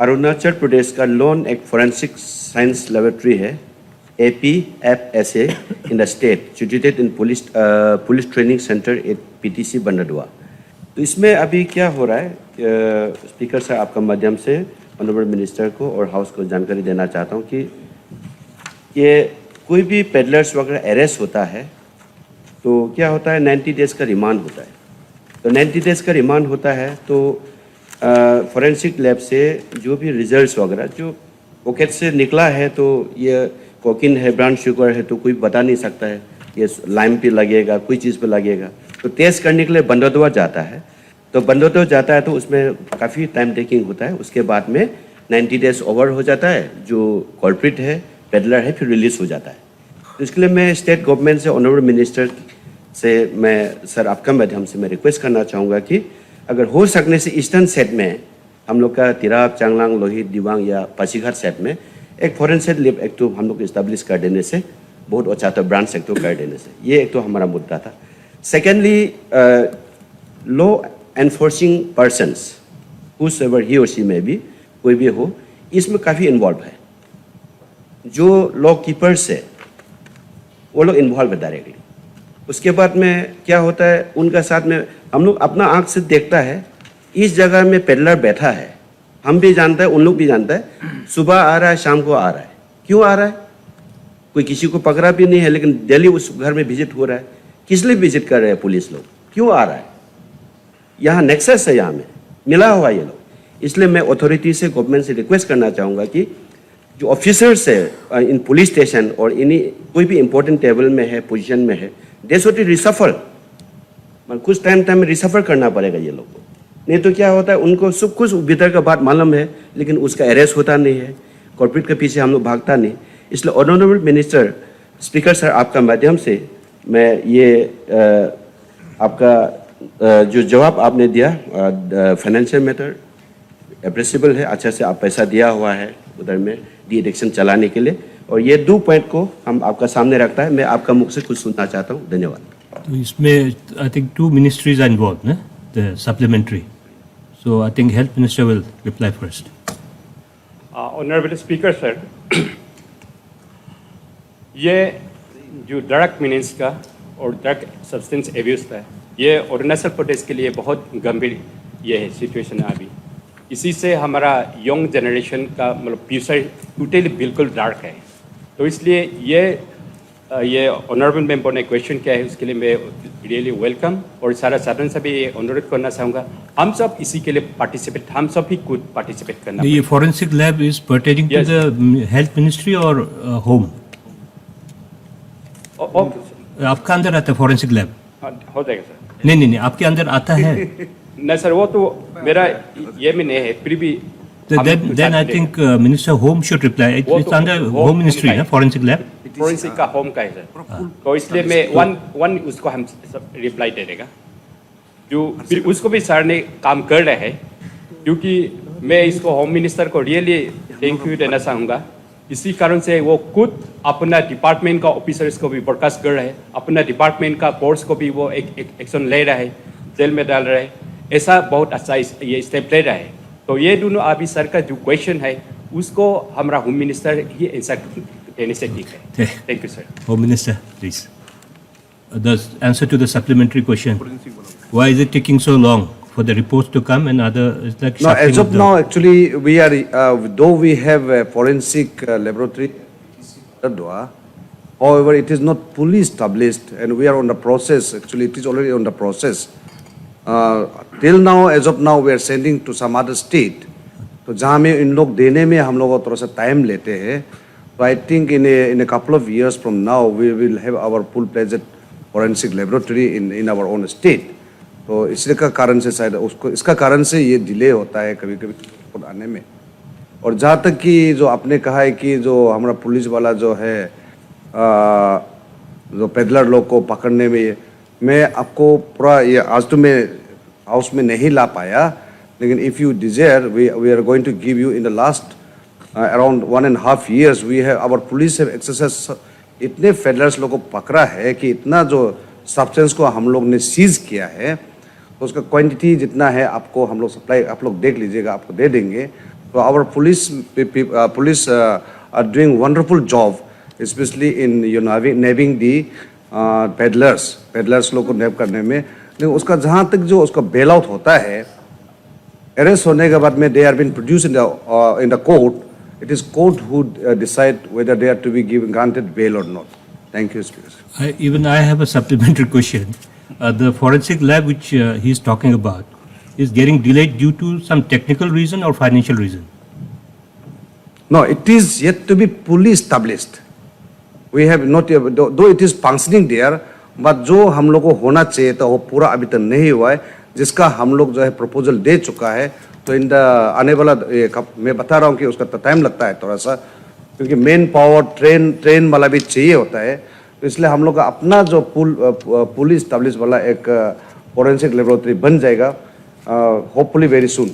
अरुणाचल प्रदेश का लोन एक forensic science laboratory है, APFSA in the state, situated in police training centre at PTC बंडरदुआ। तो इसमें अभी क्या हो रहा है, स्पीकर साहब आपका माध्यम से ऑनरेबल मिनिस्टर को और हाउस को जानकारी देना चाहता हूँ कि ये कोई भी पेडलर्स वगैरह अरेस्ट होता है तो क्या होता है, 90 डेज़ का रिमांड होता है। तो 90 डेज़ का रिमांड होता है तो फॉरेंसिक लैब से जो भी रिजल्ट्स वगैरह जो पॉकेट से निकला है, तो ये कोकीन है, ब्राउन शुगर है, तो कोई बता नहीं सकता है ये लाइम पे लगेगा, कोई चीज़ पे लगेगा। तो टेस्ट करने के लिए बंदरदुआ जाता है, तो बंदरदुआ जाता है तो उसमें काफ़ी टाइम टेकिंग होता है। उसके बाद में 90 डेज़ ओवर हो जाता है, जो कॉर्पोरेट है, पेडलर है, फिर रिलीज़ हो जाता है। तो इसके लिए मैं स्टेट गवर्नमेंट से, ऑनरेबल मिनिस्टर से मैं सर आपका माध्यम से मैं रिक्वेस्ट करना चाहूँगा कि अगर हो सकने से ईस्टर्न सेट में हम लोग का तिराप, चांगलांग, लोहित, दिबांग या पासीघाट सेट में एक फॉरेंसिक लैब एक तो हम लोग इस्टेब्लिश कर देने से बहुत अच्छा था, ब्रांच एक तो कर देने से। ये एक तो हमारा मुद्दा था। Secondly, law enforcing persons whoever he और शी में भी कोई भी हो, इसमें काफ़ी इन्वॉल्व है। जो लॉ कीपर्स है वो लोग इन्वॉल्व है डायरेक्टली। उसके बाद में क्या होता है, उनका साथ में हम लोग अपना आँख से देखता है, इस जगह में पेडलर बैठा है, हम भी जानता है, उन लोग भी जानता है, सुबह आ रहा है, शाम को आ रहा है। क्यों आ रहा है? कोई किसी को पकड़ा भी नहीं है, लेकिन डेली उस घर में विजिट हो रहा है। किस लिए विजिट कर रहे हैं पुलिस लोग? क्यों आ रहा है? यहाँ नेक्सस है, यहाँ में मिला हुआ ये लोग। इसलिए मैं अथॉरिटी से, गवर्नमेंट से रिक्वेस्ट करना चाहूँगा कि जो ऑफिसर्स है इन पुलिस स्टेशन और इन कोई भी इंपॉर्टेंट टेबल में है, पोजीशन में है, दे शुड रिसफल, कुछ टाइम में रिसफर करना पड़ेगा ये लोग को। नहीं तो क्या होता है, उनको सब कुछ भीतर का बात मालूम है, लेकिन उसका अरेस्ट होता नहीं है, कॉर्पोरेट के पीछे हम लोग भागता नहीं। इसलिए ऑनरेबल मिनिस्टर, स्पीकर सर आपका माध्यम से मैं ये आपका जो जवाब आपने दिया फाइनेंशियल मैटर एप्रेसिबल है, अच्छा से आप पैसा दिया हुआ है उधर में डी एडिक्शन चलाने के लिए, और ये 2 पॉइंट को हम आपका सामने रखता है। मैं आपका मुख से कुछ सुनना चाहता हूँ। धन्यवाद। तो इसमें I think 2 ministries are involved, ना, the supplementary. So I think Health Minister will reply first. Honorable Speaker sir, ये जो ड्रग मीनेंस का और ड्रग सब्सटेंस एब्यूज का, ये अरुणाचल प्रदेश के लिए बहुत गंभीर ये है सिचुएशन है अभी। इसी से हमारा यंग जनरेशन का मतलब फ्यूचर टोटली बिल्कुल डार्क है। तो इसलिए ये ऑनरेबल मेंबर ने क्वेश्चन किया है, उसके लिए मैं रियली वेलकम और सारा साधन से भी अनुरोध करना चाहूँगा, हम सब इसी के लिए पार्टिसिपेट, हम सब ही खुद पार्टिसिपेट करना। ये forensic lab is pertaining to the health ministry और होम? आपका अंदर आता है फोरेंसिक लैब? हो जाएगा सर। नहीं, आपके अंदर आता है? नहीं सर, वो तो मेरा ये में नहीं है, फिर भी then I think Minister Home should reply. It's under Home Ministry, ना, forensic lab. फोरेंसिक का होम का है सर। तो इसलिए मैं वन उसको हम रिप्लाई दे देगा, जो फिर उसको भी सर ने काम कर रहे हैं, क्योंकि मैं इसको होम मिनिस्टर को रियली थैंक यू देना चाहूँगा। इसी कारण से वो खुद अपना डिपार्टमेंट का ऑफिसर्स को भी बर्खास्त कर रहे हैं, अपना डिपार्टमेंट का फोर्स को भी वो एक एक्शन ले रहा है, जेल में डाल रहे हैं। ऐसा बहुत अच्छा ये स्टेप ले रहा है। तो ये दोनों अभी सर का जो क्वेश्चन है उसको हमारा होम मिनिस्टर ही आंसर देने से ठीक है। Thank you sir. Home Minister, please. The answer to the supplementary question. Why is it taking so long for the reports to come and other? It's like No, as of now, actually, we are though we have a forensic laboratory, however, it is not fully established, and we are on the process. Actually, it is already on the process. Till now, as of now, we are sending to some other state. तो जहाँ में इन लोग देने में हम लोग थोड़ा सा टाइम लेते हैं, तो I think in a couple of years from now we will have our full-fledged forensic laboratory in our own state. तो इसका कारण से शायद उसको इसका कारण से ये डिले होता है कभी कभी रिपोर्ट आने में। और जहाँ तक कि जो आपने कहा है कि जो हमारा पुलिस वाला जो है जो पेडलर लोग को पकड़ने में, मैं आपको पूरा ये आज तो मैं हाउस में नहीं ला पाया, लेकिन if you desire we are going to give you in the last around 1.5 years we have our police have exercise, इतने फेडलर्स लोग को पकड़ा है कि इतना जो सब्सटेंस को हम लोग ने सीज किया है, तो उसका क्वांटिटी जितना है आपको हम लोग सप्लाई, आप लोग देख लीजिएगा, आपको दे देंगे। So our police are doing wonderful job, especially in nabbing the peddlers लोग को नैब करने में. लेकिन उसका जहाँ तक जो उसका बेल आउट होता है, arrest होने के बाद में they are being produced in the court. It is court who decide whether they are to be given granted bail or not. Thank you, Speaker. Even I have a supplementary question. The forensic lab which he is talking about is getting delayed due to some technical reason or financial reason? No, it is yet to be fully established. We have not, though it is functioning there, but जो हम लोग को होना चाहिए था वो पूरा अभी तक नहीं हुआ है, जिसका हम लोग जो है प्रपोजल दे चुका है. तो इन आने वाला मैं बता रहा हूँ कि उसका टाइम लगता है थोड़ा सा, क्योंकि मेन पावर ट्रेन वाला भी चाहिए होता है. तो इसलिए हम लोग का अपना जो fully established वाला एक फोरेंसिक लेबोरेटरी बन जाएगा, होपफुली वेरी सून.